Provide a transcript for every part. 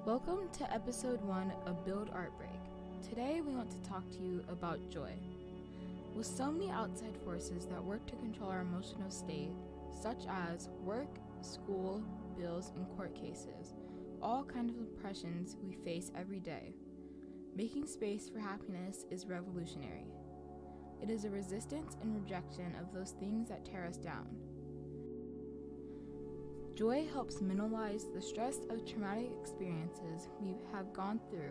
Welcome to episode 1 of Build Art Break. Today we want to talk to you about joy. With so many outside forces that work to control our emotional state, such as work, school, bills, and court cases, all kinds of impressions we face every day, making space for happiness is revolutionary. It is a resistance and rejection of those things that tear us down. Joy helps minimize the stress of traumatic experiences we have gone through,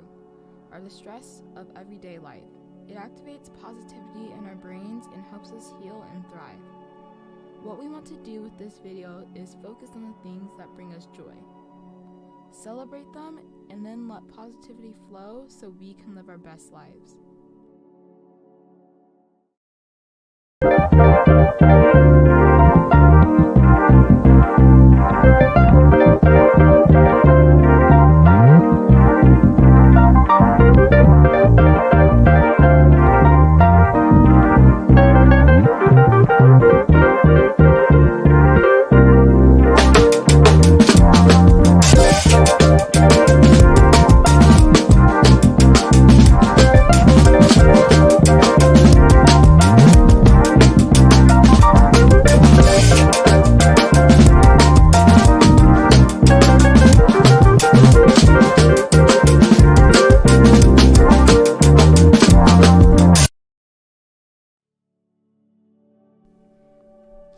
or the stress of everyday life. It activates positivity in our brains and helps us heal and thrive. What we want to do with this video is focus on the things that bring us joy. Celebrate them and then let positivity flow so we can live our best lives.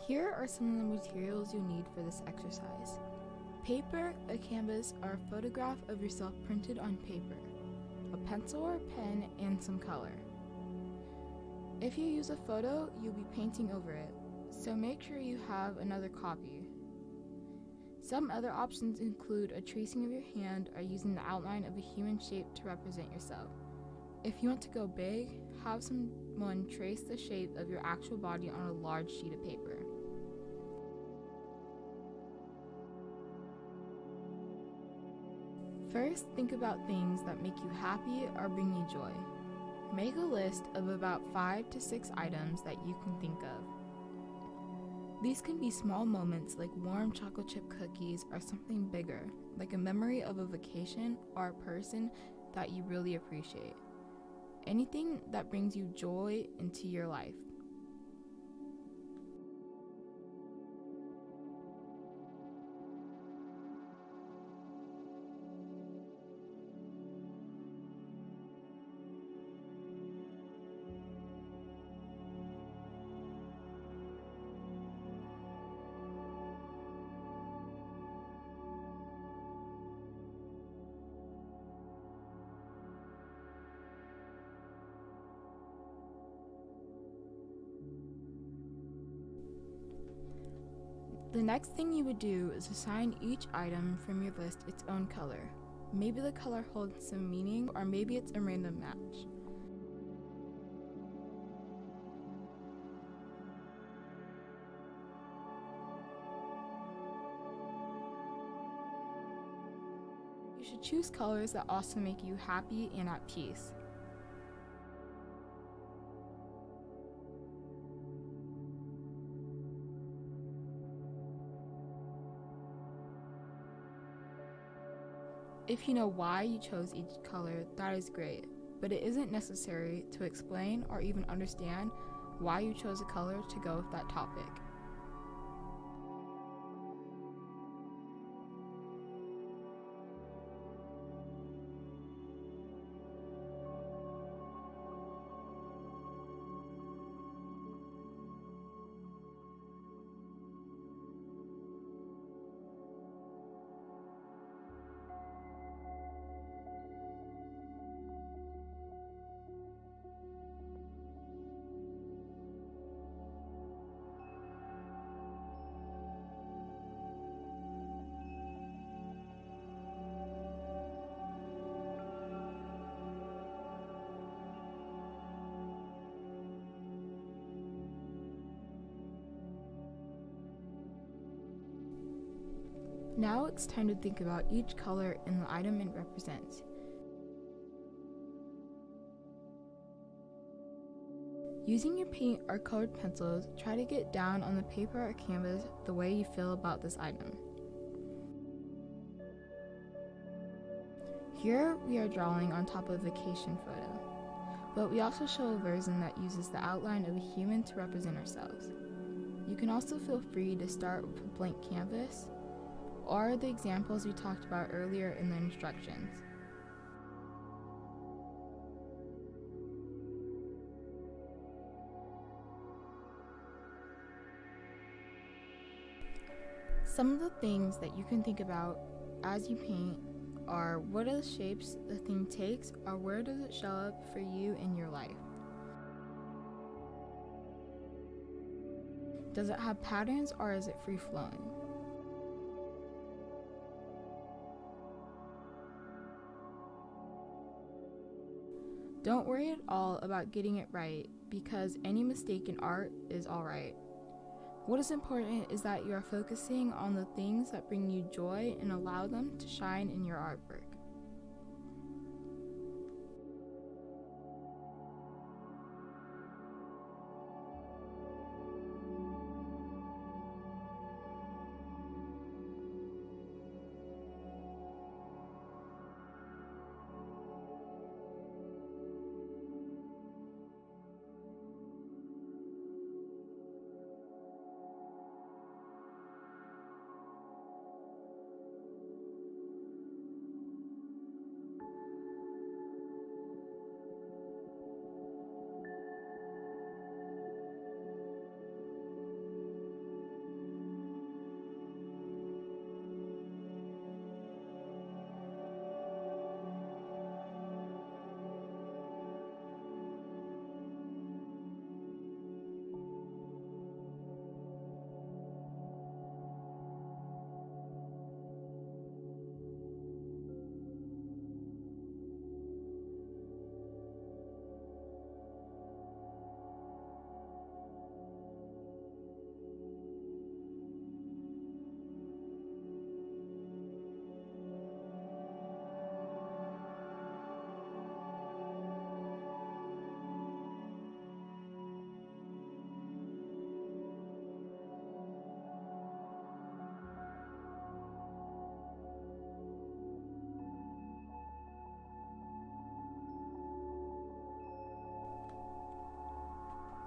Here are some of the materials you need for this exercise. Paper, a canvas, or a photograph of yourself printed on paper, a pencil or pen, and some color. If you use a photo, you'll be painting over it, so make sure you have another copy. Some other options include a tracing of your hand or using the outline of a human shape to represent yourself. If you want to go big, have someone trace the shape of your actual body on a large sheet of paper. First, think about things that make you happy or bring you joy. Make a list of about 5 to 6 items that you can think of. These can be small moments like warm chocolate chip cookies or something bigger, like a memory of a vacation or a person that you really appreciate. Anything that brings you joy into your life. The next thing you would do is assign each item from your list its own color. Maybe the color holds some meaning, or maybe it's a random match. You should choose colors that also make you happy and at peace. If you know why you chose each color, that is great, but it isn't necessary to explain or even understand why you chose a color to go with that topic. Now it's time to think about each color and the item it represents. Using your paint or colored pencils, try to get down on the paper or canvas the way you feel about this item. Here we are drawing on top of a vacation photo, but we also show a version that uses the outline of a human to represent ourselves. You can also feel free to start with a blank canvas or the examples we talked about earlier in the instructions. Some of the things that you can think about as you paint are what are the shapes the thing takes, or where does it show up for you in your life? Does it have patterns or is it free-flowing? Don't worry at all about getting it right, because any mistake in art is alright. What is important is that you are focusing on the things that bring you joy and allow them to shine in your artwork.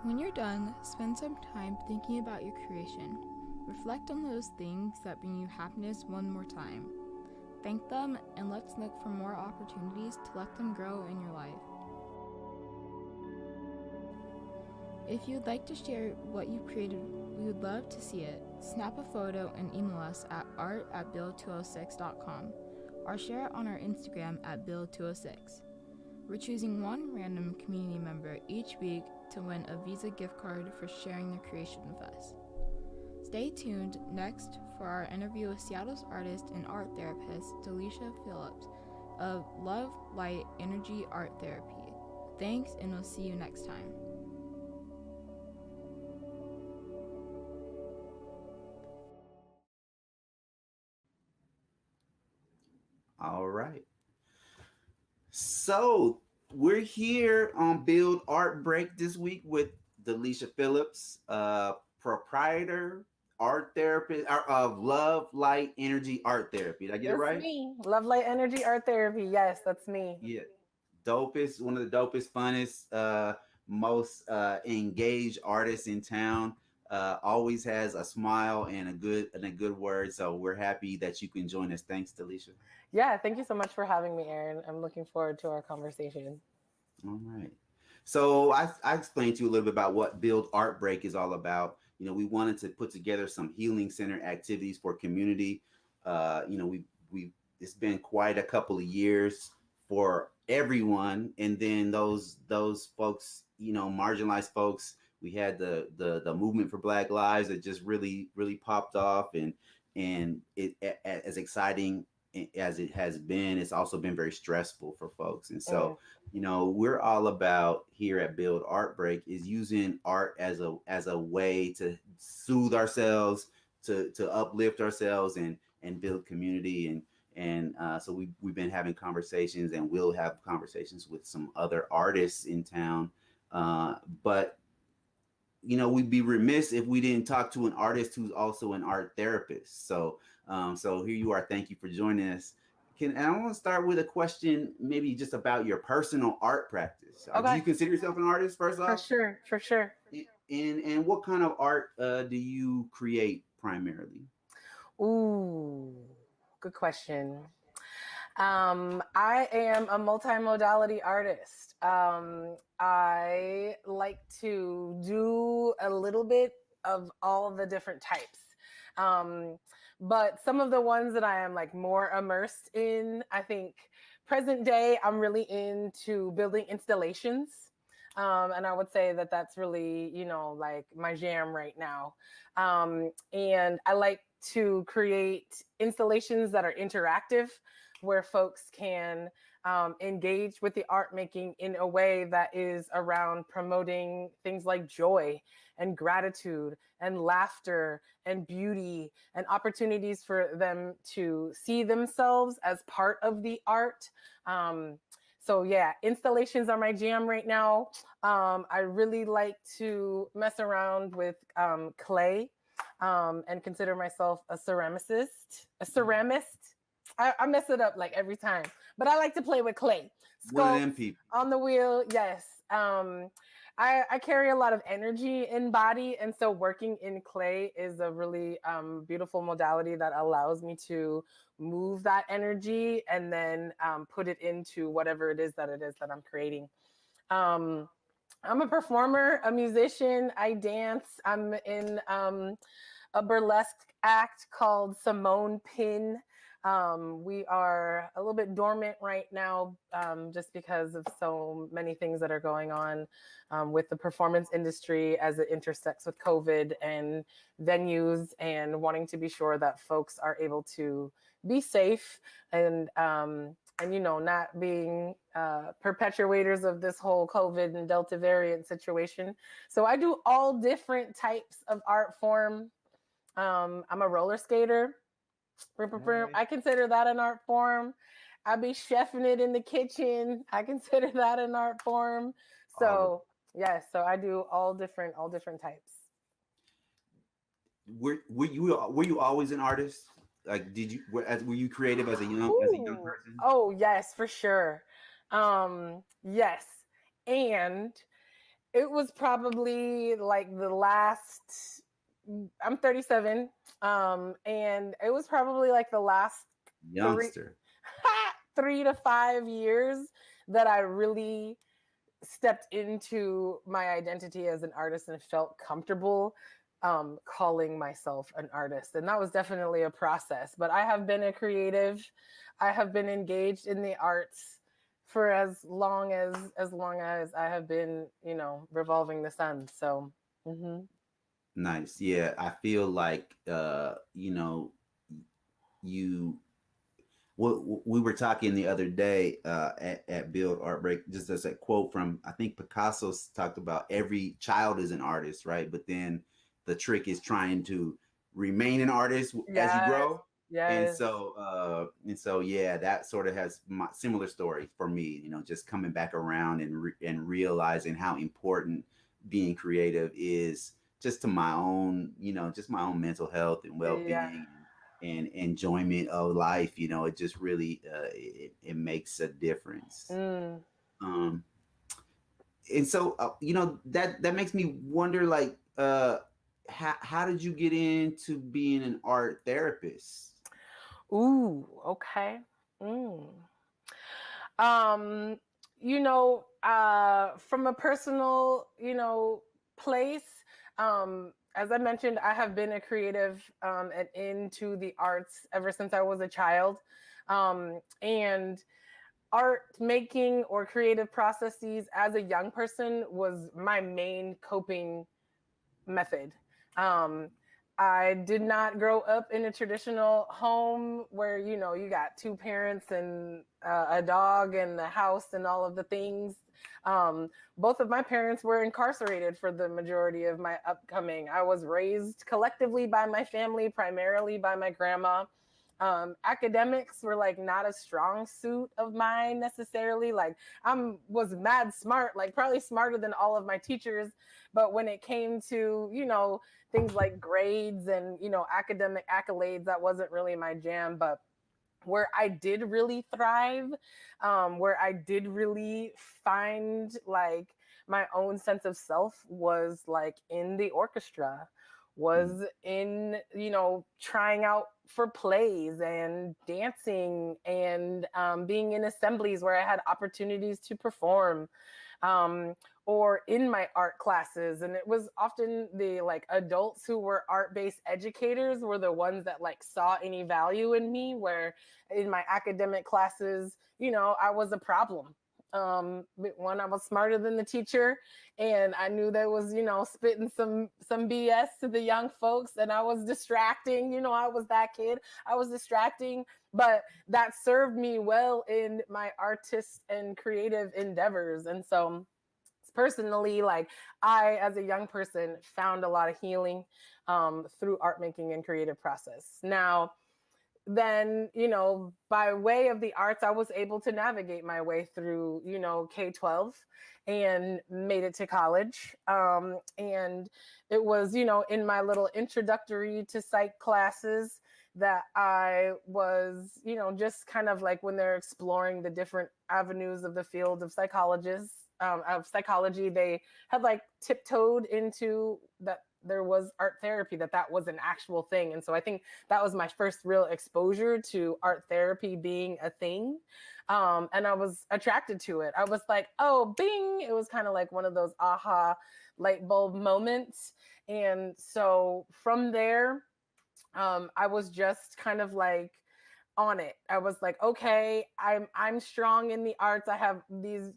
When you're done, spend some time thinking about your creation. Reflect on those things that bring you happiness one more time. Thank them, and let's look for more opportunities to let them grow in your life. If you'd like to share what you've created, we would love to see it. Snap a photo and email us at art@build206.com or share it on our Instagram at build206. We're choosing one random community member each week to win a Visa gift card for sharing their creation with us. Stay tuned next for our interview with Seattle's artist and art therapist, Dalisha Phillips of Love, Light, Energy Art Therapy. Thanks, and we'll see you next time. All right. So we're here on Build Art Break this week with Dalisha Phillips, proprietor, art therapist of Love Light Energy Art Therapy. Did I get it That's right? me. Love Light Energy Art Therapy. Yes, that's me. Yeah. Dopest, one of the dopest, funnest, most engaged artists in town. Always has a smile and a good word. So we're happy that you can join us. Thanks, Dalisha. Yeah, thank you so much for having me, Aaron. I'm looking forward to our conversation. All right. So I explained to you a little bit about what Build Art Break is all about. We wanted to put together some healing center activities for community. We it's been quite a couple of years for everyone, and then those folks, marginalized folks. We had the movement for Black Lives that just really popped off, and as exciting as it has been, it's also been very stressful for folks, and Mm. so we're all about here at Build Art Break is using art as a way to soothe ourselves, to uplift ourselves and build community, and so we've been having conversations, and we'll have conversations with some other artists in town, but we'd be remiss if we didn't talk to an artist who's also an art therapist. So here you are. Thank you for joining us. And I want to start with a question, maybe just about your personal art practice. Do Okay, you consider yourself an artist, first for off? sure, for sure. And what kind of art do you create primarily? Ooh, good question. I am a multimodality artist. I like to do a little bit of all the different types. Um, but some of the ones that I am like more immersed in, I think present day, I'm really into building installations. And I would say that that's really, like my jam right now. And I like to create installations that are interactive where folks can engage with the art making in a way that is around promoting things like joy and gratitude and laughter and beauty and opportunities for them to see themselves as part of the art. So yeah, installations are my jam right now. I really like to mess around with clay and consider myself a ceramicist, a ceramist. I mess it up like every time, but I like to play with clay. One of Sculpt them people. on the wheel, yes. I carry a lot of energy in body, and so working in clay is a really beautiful modality that allows me to move that energy and then put it into whatever it is that I'm creating. Um, I'm a performer, a musician. I dance. I'm in a burlesque act called Simone Pin. We are a little bit dormant right now just because of so many things that are going on with the performance industry as it intersects with COVID and venues, and wanting to be sure that folks are able to be safe and not being perpetuators of this whole COVID and Delta variant situation. So I do all different types of art form. I'm a roller skater. Right. I consider that an art form. I be chefing it in the kitchen. I consider that an art form. All of So yes, so I do all different types. were you always an artist? Like, were you creative as a young Ooh. person? Oh yes, for sure. Yes. And it was probably like the last I'm 37. And it was probably like the last three Youngster. 3 to 5 years that I really stepped into my identity as an artist and felt comfortable calling myself an artist. And that was definitely a process. But I have been a creative. I have been engaged in the arts for as long as I have been, revolving the sun. So, Nice. Yeah, I feel like you what we were talking the other day at Build Art Break, just as a quote from, I think Picasso talked about every child is an artist, right? But then the trick is trying to remain an artist as you yes, grow. And yes. so yeah, that sort of has my similar story for me, just coming back around and realizing how important being creative is, just to my own, just my own mental health and Yeah. well-being and enjoyment of life. It just really it makes a difference. Mm. um and so that makes me wonder, like, how did you get into being an art therapist? Ooh, okay. Mm. Um, from a personal, place, as I mentioned, I have been a creative and into the arts ever since I was a child. And art making or creative processes as a young person was my main coping method. Um, I did not grow up in a traditional home where, you got two parents and a dog and a house and all of the things. Both of my parents were incarcerated for the majority of my upcoming. I was raised collectively by my family, primarily by my grandma. Academics were like not a strong suit of mine necessarily. Like was mad smart, like probably smarter than all of my teachers. But when it came to, things like grades and, academic accolades, that wasn't really my jam. But where I did really thrive, where I did really find like my own sense of self was like in the orchestra, Mm. was in, trying out for plays and dancing and being in assemblies where I had opportunities to perform, um, or in my art classes. And it was often the like adults who were art-based educators were the ones that like saw any value in me, where in my academic classes, I was a problem. One, I was smarter than the teacher, and I knew that was, spitting some BS to the young folks, and I was distracting. I was that kid. I was distracting, but that served me well in my artist and creative endeavors. And so personally, like, I as a young person found a lot of healing through art making and creative process. Now then, by way of the arts, I was able to navigate my way through, K-12 and made it to college. And it was, in my little introductory to psych classes that I was, just kind of like when they're exploring the different avenues of the field of psychology, they had like tiptoed into that there was art therapy, that was an actual thing. And so I think that was my first real exposure to art therapy being a thing. And I was attracted to it. I was like, oh, bing. It was kind of like one of those aha light bulb moments. And so from there, I was just kind of like on it. I was like, okay, I'm strong in the arts. I have these,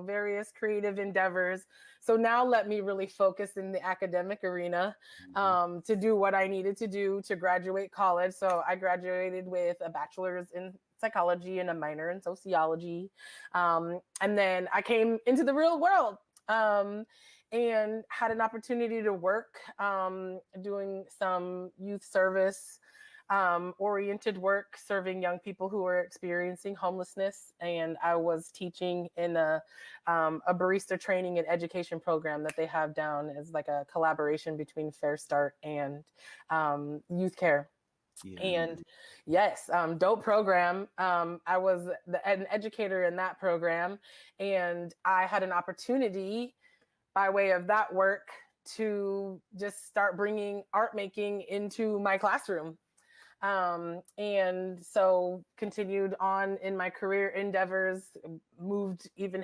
various creative endeavors. So now let me really focus in the academic arena, to do what I needed to do to graduate college. So I graduated with a bachelor's in psychology and a minor in sociology. And then I came into the real world. And had an opportunity to work doing some youth service oriented work, serving young people who were experiencing homelessness. And I was teaching in a barista training and education program that they have down as like a collaboration between Fair Start and youth care. Yeah. And yes, dope program. I was an educator in that program, and I had an opportunity by way of that work to just start bringing art making into my classroom. And so continued on in my career endeavors, moved even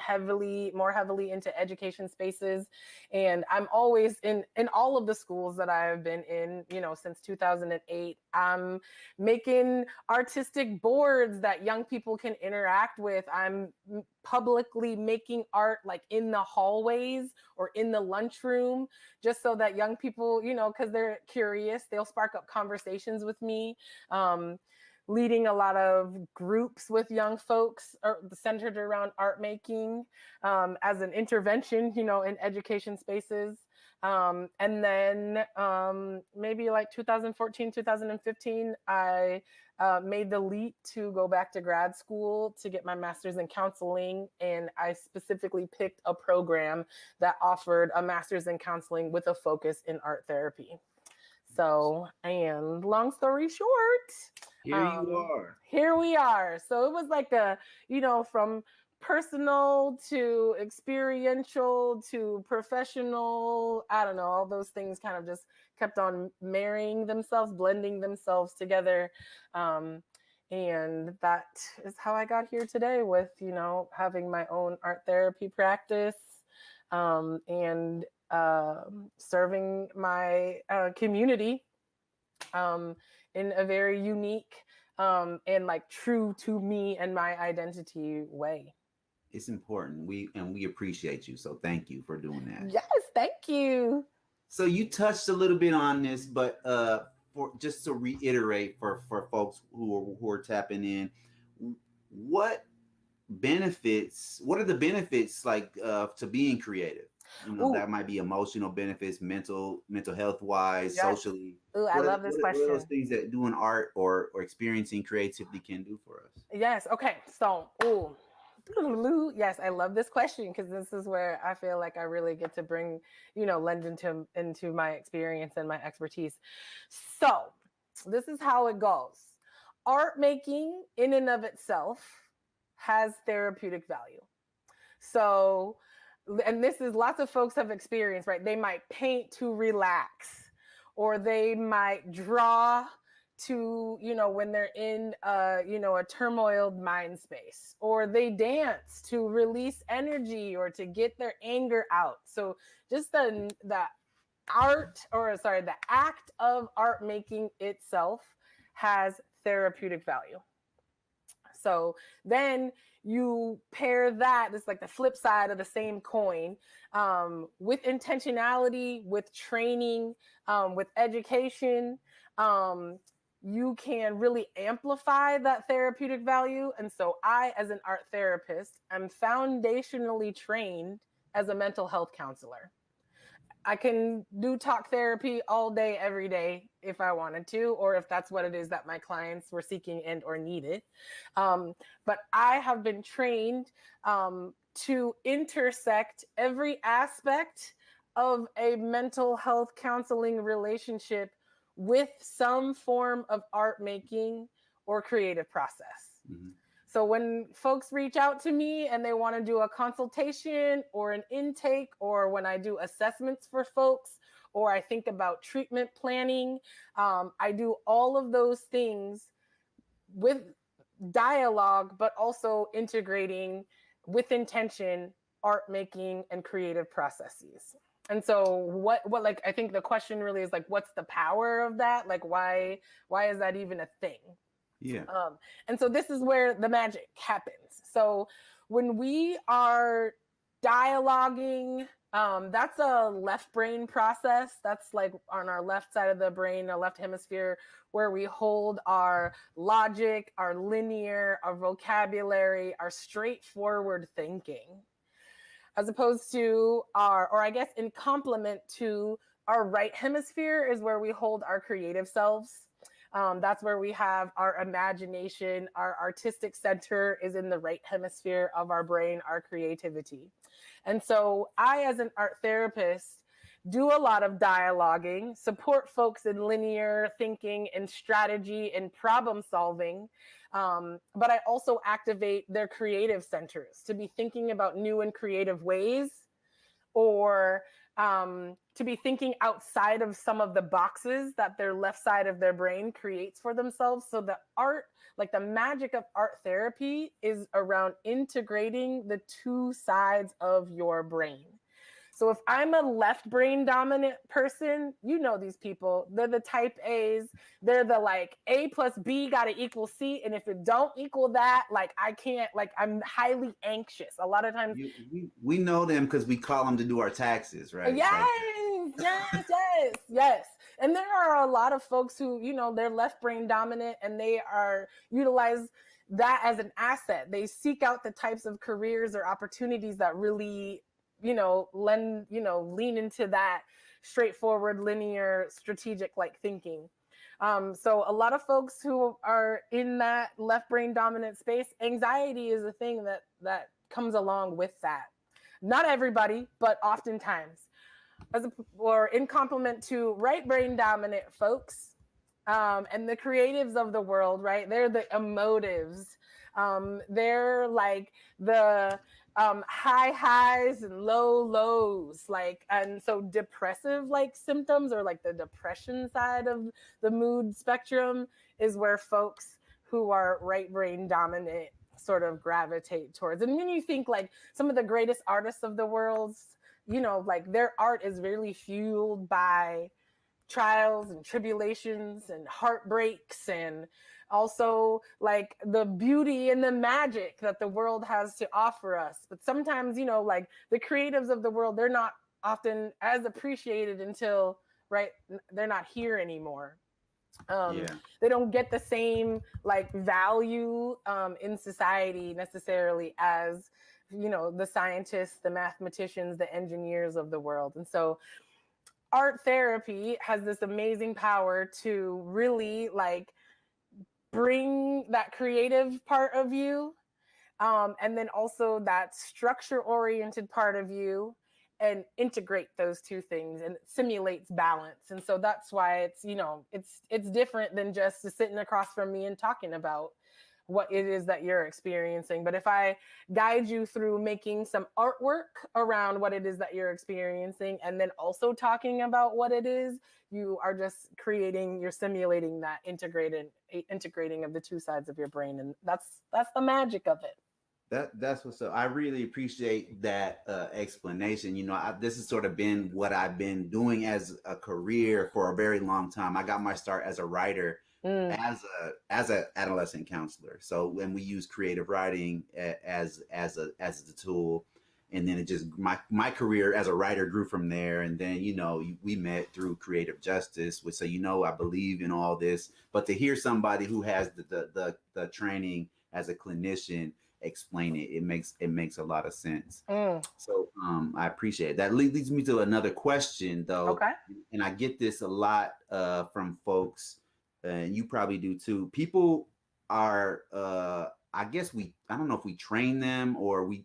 more heavily into education spaces. And I'm always in all of the schools that I have been in, since 2008, I'm making artistic boards that young people can interact with. I'm publicly making art like in the hallways or in the lunchroom, just so that young people, because they're curious, they'll spark up conversations with me. Leading a lot of groups with young folks centered around art making as an intervention, in education spaces. And then maybe like 2014, 2015, I made the leap to go back to grad school to get my master's in counseling. And I specifically picked a program that offered a master's in counseling with a focus in art therapy. So, and long story short, Here you are. here we are. So it was like from personal to experiential to professional, I don't know, all those things kind of just kept on marrying themselves, blending themselves together. And that is how I got here today with, having my own art therapy practice, and serving my community in a very unique and like true to me and my identity way. It's important. We appreciate you. So thank you for doing that. Yes, thank you. So you touched a little bit on this, but for just to reiterate for folks who are tapping in, what are the benefits like to being creative? That might be emotional benefits, mental health wise, Yes. socially. Ooh, I love this question. What are those things that doing art or experiencing creativity can do for us? Yes. Okay. So, yes, I love this question because this is where I feel like I really get to bring, lend into my experience and my expertise. So, this is how it goes. art making in and of itself has therapeutic value. So, and this is lots of folks have experienced, right? They might paint to relax, or they might draw to, when they're in a turmoiled mind space, or they dance to release energy or to get their anger out. So just the act of art making itself has therapeutic value. So then you pair that, it's like the flip side of the same coin, with intentionality, with training, with education. You can really amplify that therapeutic value. And so I, as an art therapist, am foundationally trained as a mental health counselor. I can do talk therapy all day, every day, if I wanted to, or if that's what it is that my clients were seeking and or needed. But I have been trained to intersect every aspect of a mental health counseling relationship with some form of art making or creative process. Mm-hmm. So when folks reach out to me and they want to do a consultation or an intake, or when I do assessments for folks, or I think about treatment planning, I do all of those things with dialogue, but also integrating with intention, art making and creative processes. And so what like, I think the question really is like, what's the power of that? Like, why is that even a thing? Yeah. And so this is where the magic happens. So when we are dialoguing, that's a left brain process. That's like on our left side of the brain, our left hemisphere, where we hold our logic, our linear, our vocabulary, our straightforward thinking, as opposed to in complement to our right hemisphere is where we hold our creative selves. That's where we have our imagination. Our artistic center is in the right hemisphere of our brain, our creativity. And so I, as an art therapist, do a lot of dialoguing, support folks in linear thinking and strategy and problem solving. But I also activate their creative centers to be thinking about new and creative ways, or to be thinking outside of some of the boxes that their left side of their brain creates for themselves. So the art, like the magic of art therapy, is around integrating the two sides of your brain. So if I'm a left brain dominant person, these people, they're the type A's. They're the like A plus B got to equal C. And if it don't equal that, like I can't, like I'm highly anxious. A lot of times. We know them because we call them to do our taxes, right? Yes, yes. And there are a lot of folks who, they're left brain dominant and they utilize that as an asset. They seek out the types of careers or opportunities that really lean into that straightforward, linear, strategic like thinking. So a lot of folks who are in that left brain dominant space, anxiety is a thing that comes along with that. Not everybody, but oftentimes, or in complement to right brain dominant folks, and the creatives of the world, right? They're the emotives. They're like the high highs and low lows, like, and so depressive like symptoms, or like the depression side of the mood spectrum, is where folks who are right brain dominant sort of gravitate towards. And when you think like some of the greatest artists of the world, like their art is really fueled by trials and tribulations and heartbreaks, and also like the beauty and the magic that the world has to offer us. But sometimes, like the creatives of the world, they're not often as appreciated until, right, they're not here anymore. They don't get the same like value in society necessarily as, the scientists, the mathematicians, the engineers of the world. And so art therapy has this amazing power to really like bring that creative part of you, and then also that structure oriented part of you, and integrate those two things, and it simulates balance. And so that's why it's, it's different than just sitting across from me and talking about what it is that you're experiencing. But if I guide you through making some artwork around what it is that you're experiencing, and then also talking about what it is, you are just you're simulating that integrating of the two sides of your brain. And that's the magic of it. That's what's up. I really appreciate that explanation. This has sort of been what I've been doing as a career for a very long time. I got my start as a writer, as a adolescent counselor. So when we use creative writing as a tool, and then it just my career as a writer grew from there. And then we met through creative justice, which I believe in all this. But to hear somebody who has the training as a clinician explain it, it makes a lot of sense. So I appreciate it. That leads me to another question, though. Okay. And I get this a lot from folks, and you probably do too. People are I don't know if we train them or we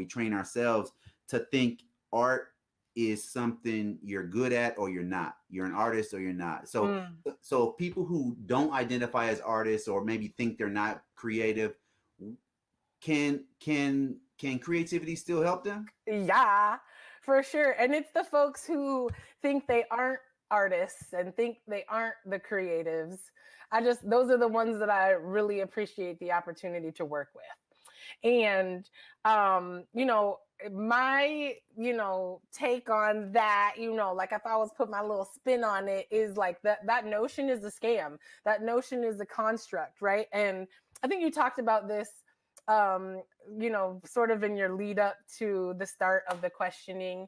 train ourselves to think art is something you're good at or you're not. You're an artist or you're not. So people who don't identify as artists, or maybe think they're not creative, can creativity still help them? Yeah, for sure. And it's the folks who think they aren't artists and think they aren't the creatives. Those are the ones that I really appreciate the opportunity to work with. And my take on that, like if I was put my little spin on it, is like that notion is a scam. That notion is a construct, right? And I think you talked about this sort of in your lead up to the start of the questioning,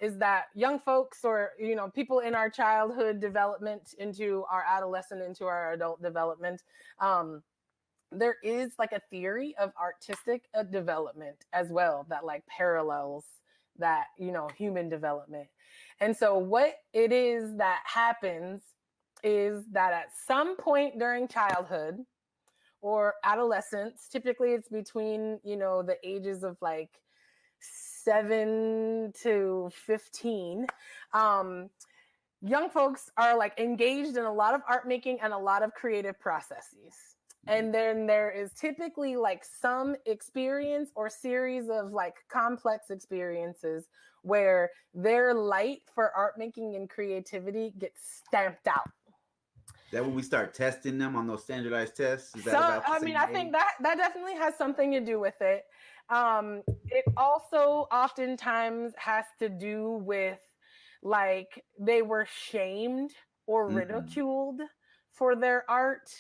is that young folks, or, people in our childhood development into our adolescent, into our adult development, there is like a theory of artistic development as well that like parallels that, human development. And so what it is that happens is that at some point during childhood or adolescence, typically it's between, the ages of like 7 to 15, young folks are like engaged in a lot of art making and a lot of creative processes. And then there is typically like some experience or series of like complex experiences where their light for art making and creativity gets stamped out. That when we start testing them on those standardized tests? I think that definitely has something to do with it. It also oftentimes has to do with like they were shamed or ridiculed for their art,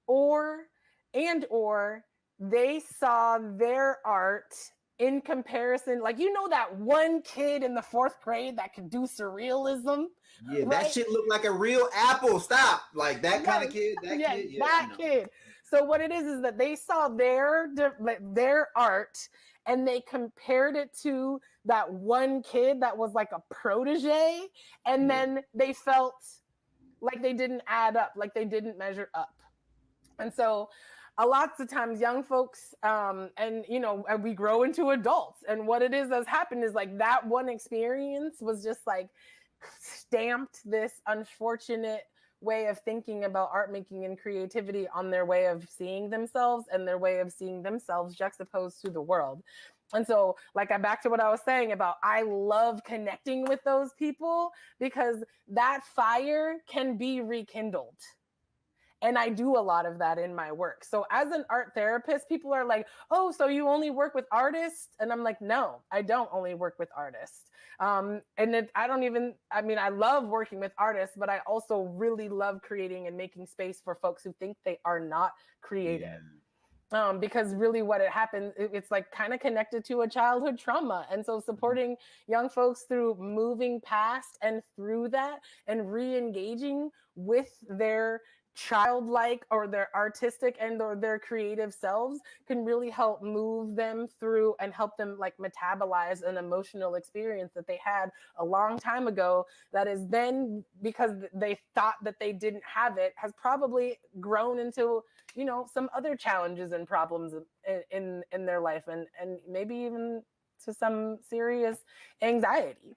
or they saw their art in comparison, like, that one kid in the 4th grade that could do surrealism. Yeah, right? That shit looked like a real apple. Stop. Like that kind of kid. Kid. So what it is that they saw their art and they compared it to that one kid that was like a protege, and then they felt like they didn't add up, like they didn't measure up. And so a lots of times young folks, and we grow into adults, and what it is that's happened is like that one experience was just like stamped this unfortunate way of thinking about art making and creativity on their way of seeing themselves, and their way of seeing themselves juxtaposed to the world. And so like back to what I was saying about, I love connecting with those people because that fire can be rekindled. And I do a lot of that in my work. So as an art therapist, people are like, oh, so you only work with artists? And I'm like, no, I don't only work with artists. I love working with artists, but I also really love creating and making space for folks who think they are not creative. Because really what it happens, it's like kind of connected to a childhood trauma. And so supporting young folks through moving past and through that and re-engaging with their childlike or their artistic and or their creative selves can really help move them through and help them like metabolize an emotional experience that they had a long time ago, that is then, because they thought that they didn't have it, has probably grown into some other challenges and problems in their life, and maybe even to some serious anxiety.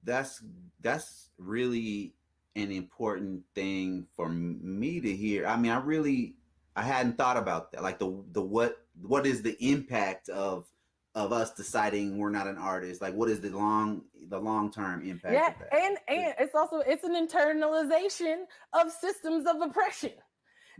That's really an important thing for me to hear. I mean, I hadn't thought about that. Like the what is the impact of us deciding we're not an artist? Like, what is the long term impact Yeah, of that? and it's also it's an internalization of systems of oppression.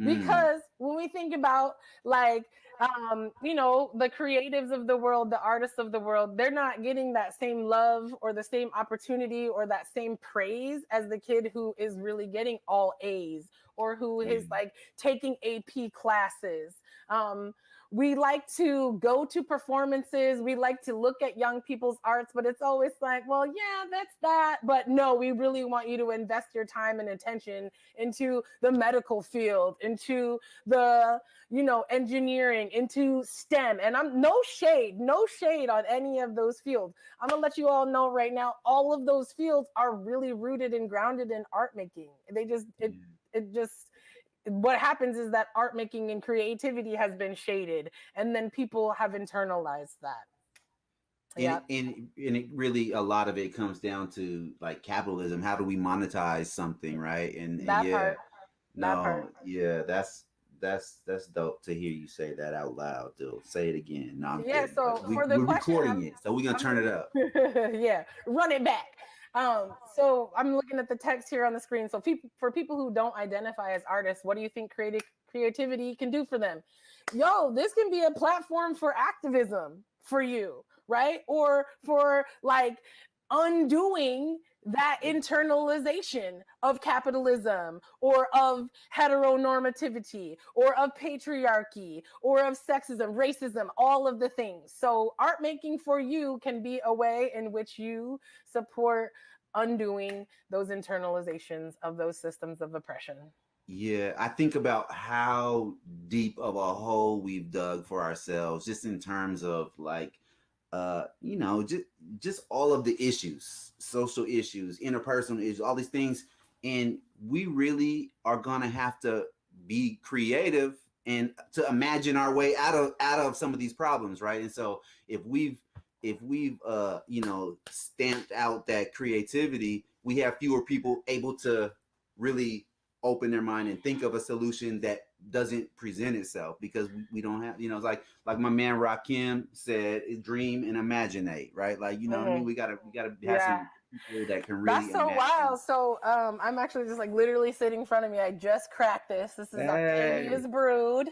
Mm, Because when we think about like the creatives of the world, the artists of the world, they're not getting that same love or the same opportunity or that same praise as the kid who is really getting all A's or who yeah. is like taking AP classes. um we like to go to performances, we like to look at young people's arts, but it's always like, well, yeah, that's that, but no, we really want you to invest your time and attention into the medical field, into the engineering, into STEM. And I'm no shade on any of those fields. I'm gonna let you all know right now, all of those fields are really rooted and grounded in art making. They just it just what happens is that art making and creativity has been shaded, and then people have internalized that. and Yeah, and it really, a lot of it comes down to like capitalism. How do we monetize something, right? And that yeah, part, that part. no, yeah, that's dope to hear you say that out loud. Dude, say it again. No, I'm Yeah, kidding, but so for the we're question, recording it, so we're gonna I'm turn it up. yeah, run it back. So I'm looking at the text here on the screen. So for people who don't identify as artists, what do you think creativity can do for them? Yo, this can be a platform for activism for you, right? Or for like undoing that internalization of capitalism or of heteronormativity or of patriarchy or of sexism, racism, all of the things. So art making for you can be a way in which you support undoing those internalizations of those systems of oppression. Yeah, I think about how deep of a hole we've dug for ourselves, just in terms of like, just all of the issues, social issues, interpersonal issues, all these things, and we really are gonna have to be creative and to imagine our way out of some of these problems, right? And so if we've stamped out that creativity, we have fewer people able to really open their mind and think of a solution that doesn't present itself, because we don't have, it's like my man Rakim said, dream and imaginate, right? Like, what I mean, Mhm. we gotta have Yeah. some people that can really That's so imagine. wild. So I'm actually just like literally sitting in front of me. I just cracked this. This is Hey, Octavia's Brood.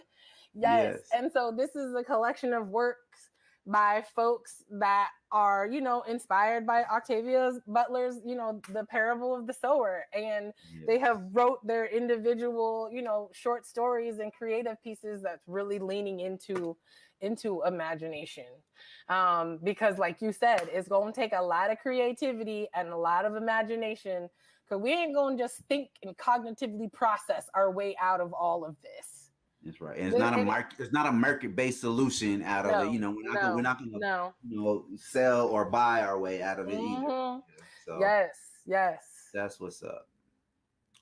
Yes. yes, And so this is a collection of works by folks that are, inspired by Octavia Butler's, The Parable of the Sower. And they have yes, wrote their individual, short stories and creative pieces that's really leaning into imagination. Because like you said, it's going to take a lot of creativity and a lot of imagination, because we ain't going to just think and cognitively process our way out of all of this. that's right. And And it's not a market based solution out of it. no, We're no, not gonna no. sell or buy our way out of it either. Hmm. So Yes, yes. that's what's up.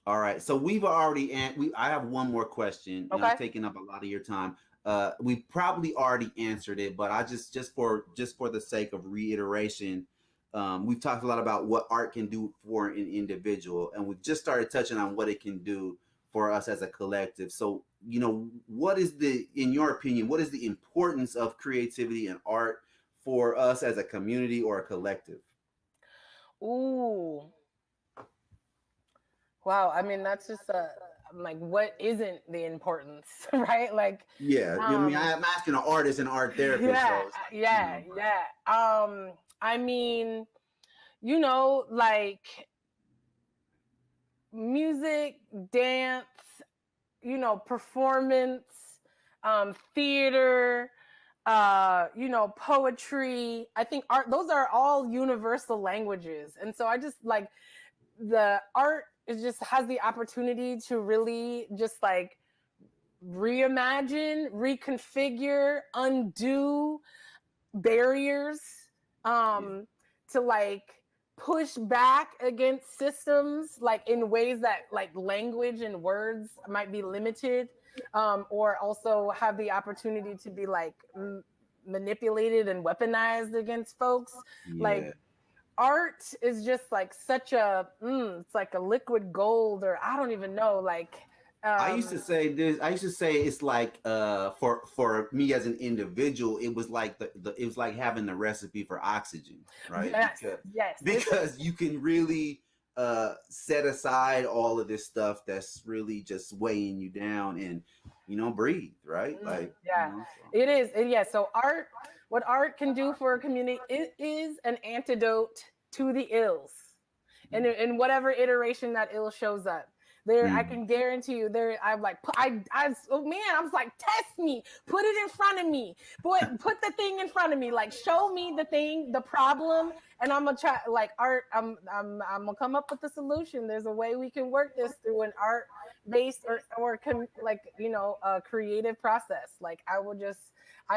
All right. So we've already I have one more question, and I've Okay. taken up a lot of your time. We probably already answered it, but I just for the sake of reiteration, we've talked a lot about what art can do for an individual, and we've just started touching on what it can do for us as a collective. So, in your opinion, what is the importance of creativity and art for us as a community or a collective? Ooh. Wow. I mean, that's just I'm like, what isn't the importance, right? Like, Yeah, I mean, um, I'm asking an artist and art therapist, yeah, so it's like, yeah, yeah. I mean, like music, dance, performance, theater, poetry. I think art, those are all universal languages. And so I just like the art is just has the opportunity to really just like reimagine, reconfigure, undo barriers, yeah, to like push back against systems like in ways that like language and words might be limited, or also have the opportunity to be like manipulated and weaponized against folks. Yeah. Like art is just like such a it's like a liquid gold, or I don't even know, like I used to say this. I used to say it's like for me as an individual, it was like it was like having the recipe for oxygen, right? Yes, Because you can really set aside all of this stuff that's really just weighing you down and breathe, right? Like it is. So art, what art can do for a community, it is an antidote to the ills, and in whatever iteration that ill shows up. There, I can guarantee you. There, I'm like, I was like, test me, put it in front of me, put the thing in front of me, like, show me the thing, the problem, and I'm gonna try. Like art, I'm gonna come up with the solution. There's a way we can work this through an art-based or a creative process. Like I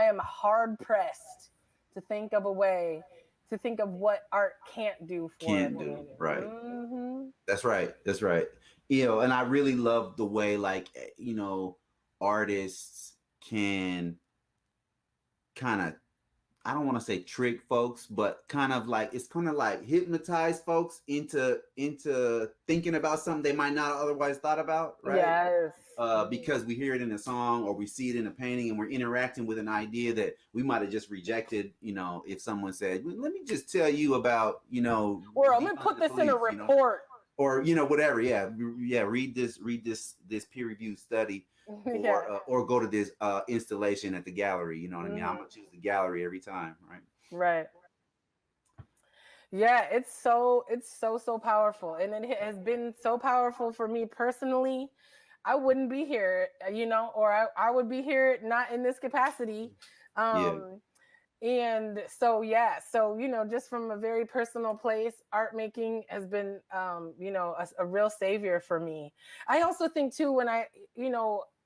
am hard pressed to think of a way to think of what art can't do for can't do, right? That's right. That's right. And I really love the way, like, artists can kind of, I don't want to say trick folks, but kind of like, it's kind of like hypnotize folks into thinking about something they might not otherwise thought about, right? Yes. Because we hear it in a song or we see it in a painting and we're interacting with an idea that we might have just rejected, if someone said, well, let me just tell you about, or let me put this in a report. Or whatever, read this peer-reviewed study, or go to this installation at the gallery. You know what I mean? I'm gonna choose the gallery every time, right? Yeah, it's so powerful, and it has been so powerful for me personally. I wouldn't be here, or I would be here not in this capacity. And so, just from a very personal place, art making has been, a real savior for me. I also think too, when I,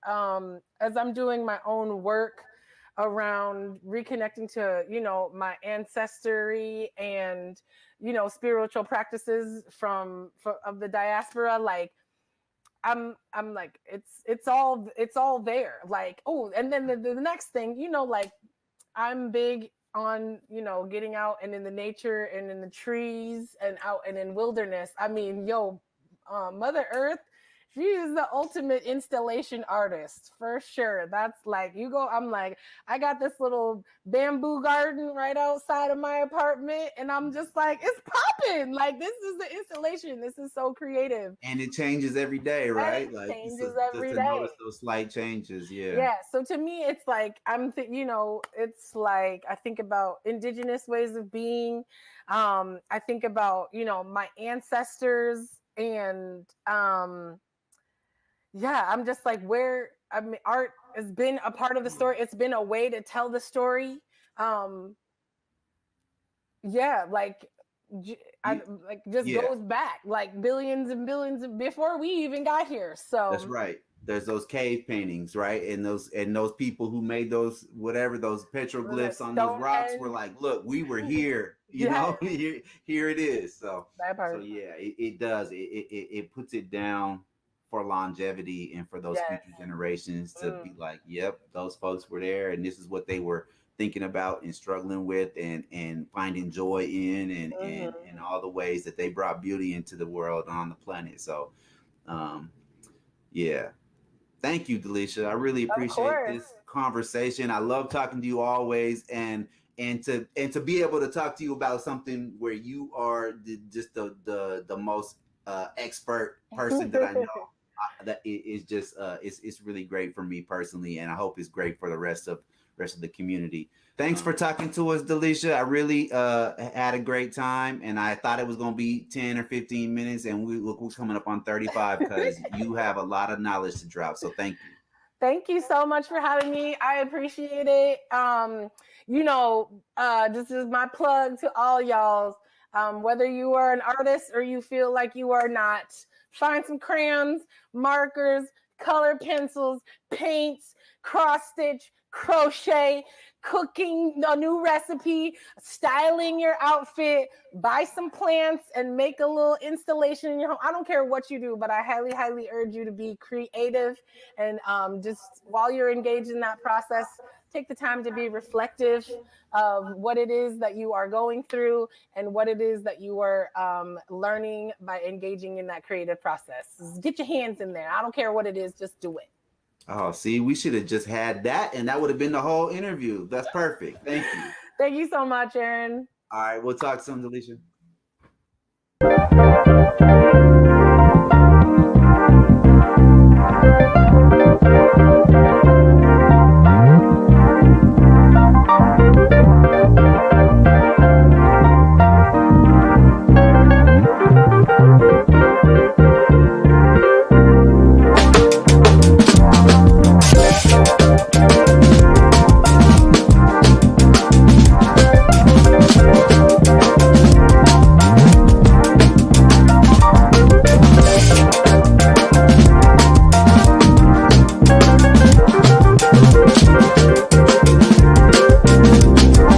as I'm doing my own work around reconnecting to, my ancestry and, spiritual practices of the diaspora, like, I'm like, it's all there. Like, oh, and then the next thing, like, I'm big on, getting out and in the nature and in the trees and out and in wilderness. I mean, Mother Earth, she is the ultimate installation artist for sure. That's like, I'm like, I got this little bamboo garden right outside of my apartment, and I'm just like, it's popping. Like, this is the installation. This is so creative. And it changes every day, right? It like changes every day. Notice those slight changes. Yeah. So to me, it's like, it's like, I think about indigenous ways of being. I think about, my ancestors, and I'm just like, art has been a part of the story. It's been a way to tell the story. Goes back like billions and billions before we even got here. So that's right. There's those cave paintings, right? And those people who made those petroglyphs on those rocks were like, look, we were here, here it is. So it does. It puts it down for longevity and for those future generations to be like, yep, those folks were there and this is what they were thinking about and struggling with and finding joy in and all the ways that they brought beauty into the world on the planet. So thank you, Dalisha. I really appreciate this conversation. I love talking to you always, and to be able to talk to you about something where you are just the most expert person that I know. That is just it's really great for me personally, and I hope it's great for the rest of the community. Thanks for talking to us, Dalisha. I really had a great time, and I thought it was going to be 10 or 15 minutes, and we're coming up on 35 because you have a lot of knowledge to drop. So thank you. Thank you so much for having me. I appreciate it. This is my plug to all y'all. Whether you are an artist or you feel like you are not, find some crayons, markers, color pencils, paints, cross stitch, crochet, cooking a new recipe, styling your outfit, buy some plants and make a little installation in your home. I don't care what you do, but I highly, highly urge you to be creative and just while you're engaged in that process, take the time to be reflective of what it is that you are going through and what it is that you are learning by engaging in that creative process. Get your hands in there. I don't care what it is, just do it. Oh, see, we should have just had that, and that would have been the whole interview. That's perfect. Thank you. Thank you so much, Aaron. All right, we'll talk soon, Dalisha.